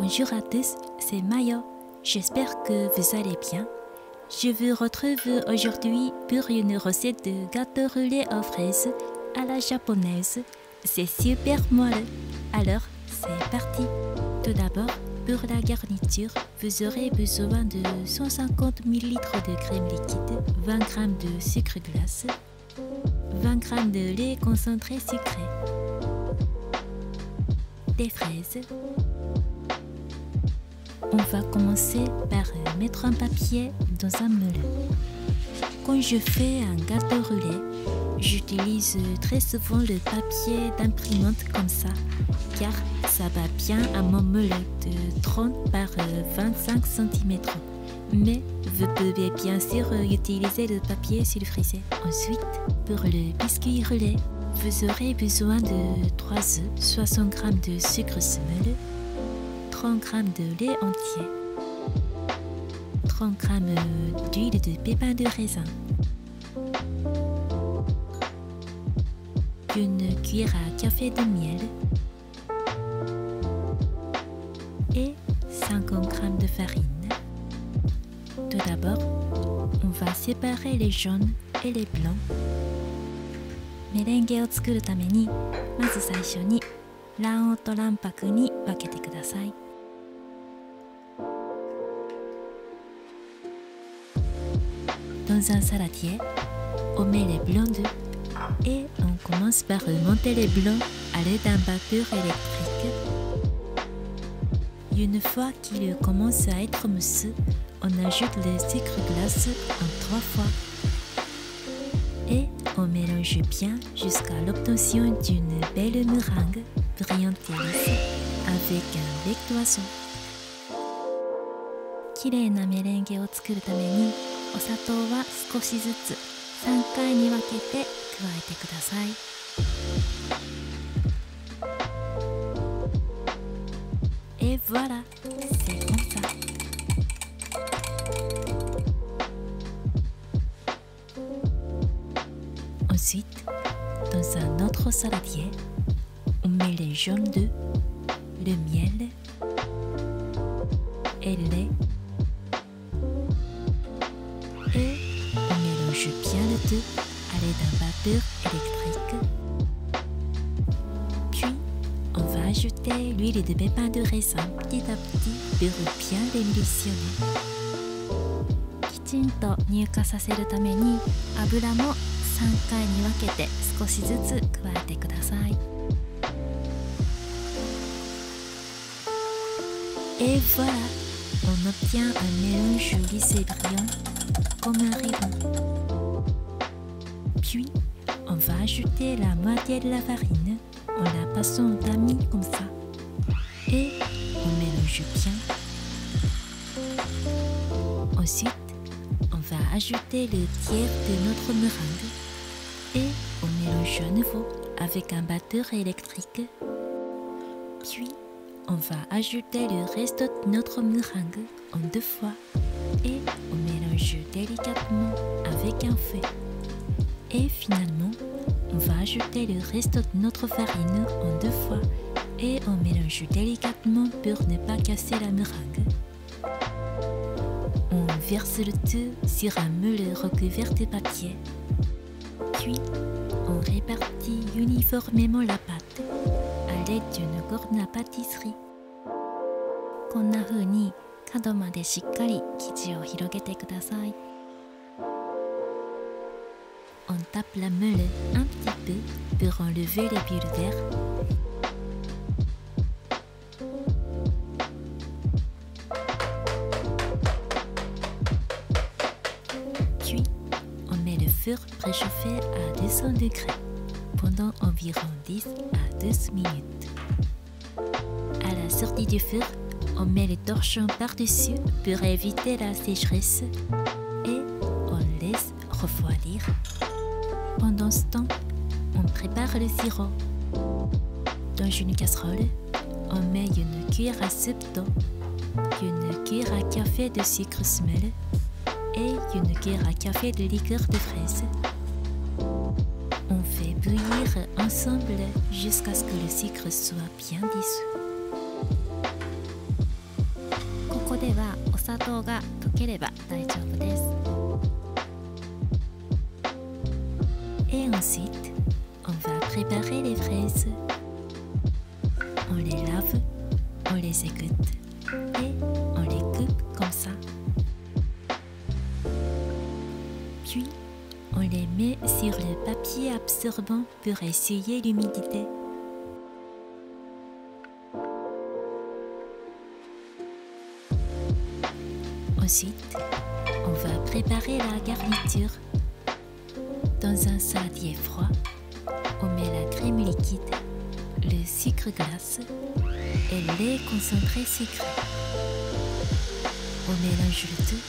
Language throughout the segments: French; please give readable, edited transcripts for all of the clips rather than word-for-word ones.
Bonjour à tous, c'est Mayo. J'espère que vous allez bien. Je vous retrouve aujourd'hui pour une recette de gâteau roulé aux fraises à la japonaise. C'est super moelleux. Alors, c'est parti. Tout d'abord, pour la garniture, vous aurez besoin de 150 ml de crème liquide, 20 g de sucre glace, 20 g de lait concentré sucré, des fraises. On va commencer par mettre un papier dans un moule. Quand je fais un gâteau roulé, j'utilise très souvent le papier d'imprimante comme ça, car ça va bien à mon moule de 30 par 25 cm. Mais vous pouvez bien sûr utiliser le papier sulfurisé. Ensuite, pour le biscuit roulé, vous aurez besoin de 3 œufs, 60 g de sucre semelle, 30 g de lait entier, 30 g d'huile de pépins de raisin, une cuillère à café de miel et 50 g de farine. Tout d'abord, on va séparer les jaunes et les blancs. メレンゲを作るために、まず最初に卵黄と卵白に分けてください。Dans un saladier, on met les blancs d'œufs et on commence par monter les blancs à l'aide d'un batteur électrique. Une fois qu'il commence à être mousseux, on ajoute le sucre glace en 3 fois et on mélange bien jusqu'à l'obtention d'une belle meringue brillante et lisse avec un bec d'oiseau. きれいなメレンゲを作るために、お砂糖は少しずつ3回に分けて加えてください。Et voilà, c'est comme ça. Ensuite, dans un autre saladier, on met les jaunes d'œufs, le miel et le lait. Et on mélange bien le tout à l'aide d'un batteur électrique. Puis, on va ajouter l'huile de pépins de raisin petit à petit pour bien l'émulsionner. きちんと乳化させるために、油も3回に分けて少しずつ加えてください。Et voilà, on obtient un mélange lisse et brillant comme un ribbon. Puis, on va ajouter la moitié de la farine en la passant au tamis comme ça. Et on mélange bien. Ensuite, on va ajouter le tiers de notre meringue. Et on mélange à nouveau avec un batteur électrique. Puis, on va ajouter le reste de notre meringue en 2 fois et on mélange délicatement avec un fouet. Et finalement, on va ajouter le reste de notre farine en 2 fois et on mélange délicatement pour ne pas casser la meringue. On verse le tout sur un moule recouvert de papier. Puis, on répartit uniformément la pâte à l'aide d'une corne à pâtisserie. こんな風に角までしっかり生地を広げてください。On tape la meule un petit peu pour enlever les bulles d'air. Puis, on met le four préchauffé à 200 degrés pendant environ 10 à 12 minutes. À la sortie du four, on met les torchons par-dessus pour éviter la sécheresse et on laisse refroidir. Pendant ce temps, on prépare le sirop. Dans une casserole, on met une cuillère à soupe d'eau, une cuillère à café de sucre semelle et une cuillère à café de liqueur de fraise. On fait bouillir ensemble jusqu'à ce que le sucre soit bien dissous. ではお砂糖が溶ければ大丈夫です。Et ensuite, on va préparer les fraises. On les lave, on les égoutte et on les coupe comme ça. Puis, on les met sur le papier absorbant pour essuyer l'humidité. Ensuite, on va préparer la garniture. Dans un saladier froid, on met la crème liquide, le sucre glace et le lait concentré sucré. On mélange le tout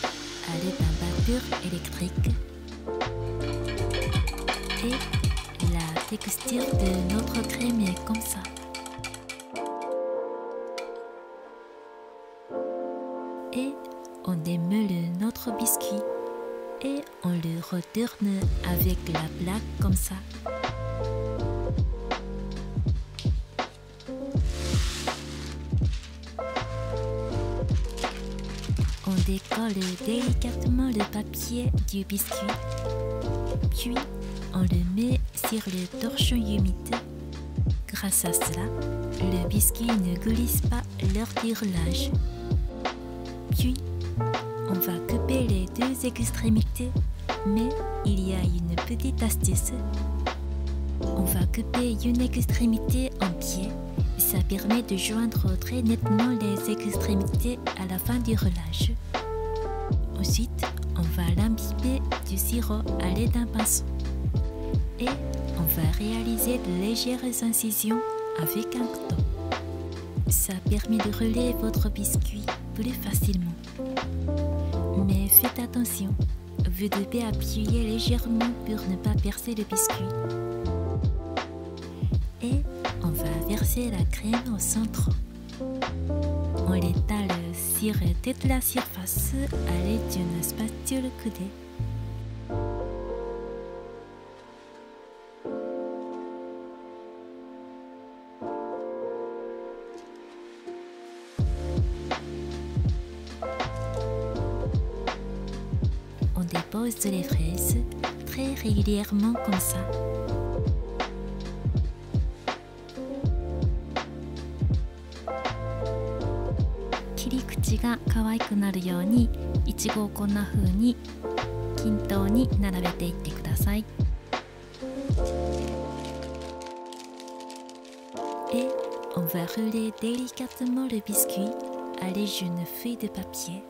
à l'aide d'un batteur électrique. Et la texture de notre crème est comme ça. Et on démeule notre biscuit et on le retourne avec la plaque comme ça. On décolle délicatement le papier du biscuit, puis on le met sur le torchon humide. Grâce à cela, le biscuit ne glisse pas lors du roulage. Puis, on va couper les deux extrémités, mais il y a une petite astuce. On va couper une extrémité en pied. Ça permet de joindre très nettement les extrémités à la fin du roulage. Ensuite, on va l'imbiber du sirop à l'aide d'un pinceau. Et on va réaliser de légères incisions avec un couteau. Ça permet de rouler votre biscuit plus facilement. Mais faites attention, vous devez appuyer légèrement pour ne pas percer le biscuit. Et on va verser la crème au centre. On l'étale sur toute la surface à l'aide d'une spatule coudée. On dépose les fraises très régulièrement comme ça.切り口が可愛くなるようにいちごをこんな風に均等に並べていってください。Et on va rouler délicatement le biscuit à l'aide d'une feuille de papier.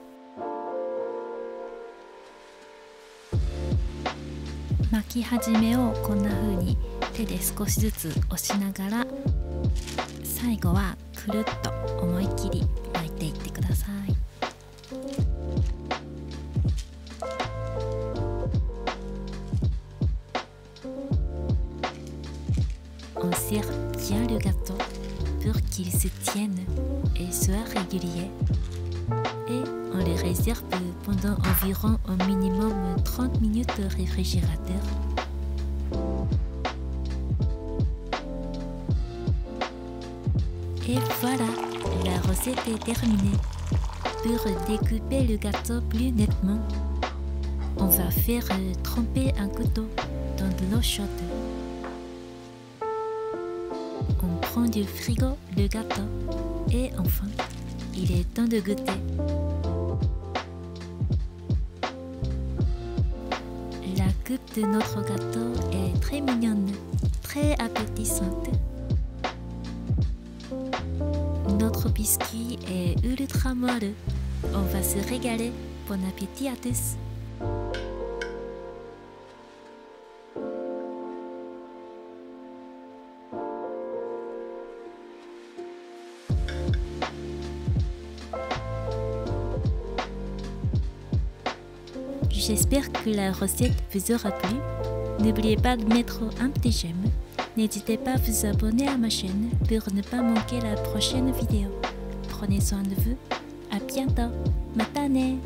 巻き始めをこんな風に手で少しずつ押しながら、最後はくるっと思い切り巻いていってください。On serre bien le gâteau pour qu'il se tienne et soit régulier. Et on les réserve pendant environ au minimum 30 minutes au réfrigérateur. Et voilà, la recette est terminée. Pour découper le gâteau plus nettement, on va faire tremper un couteau dans de l'eau chaude. On prend du frigo le gâteau et enfin, il est temps de goûter. La coupe de notre gâteau est très mignonne, très appétissante. Notre biscuit est ultra moelleux. On va se régaler. Bon appétit à tous. J'espère que la recette vous aura plu. N'oubliez pas de mettre un petit j'aime. N'hésitez pas à vous abonner à ma chaîne pour ne pas manquer la prochaine vidéo. Prenez soin de vous. À bientôt. Mata ne!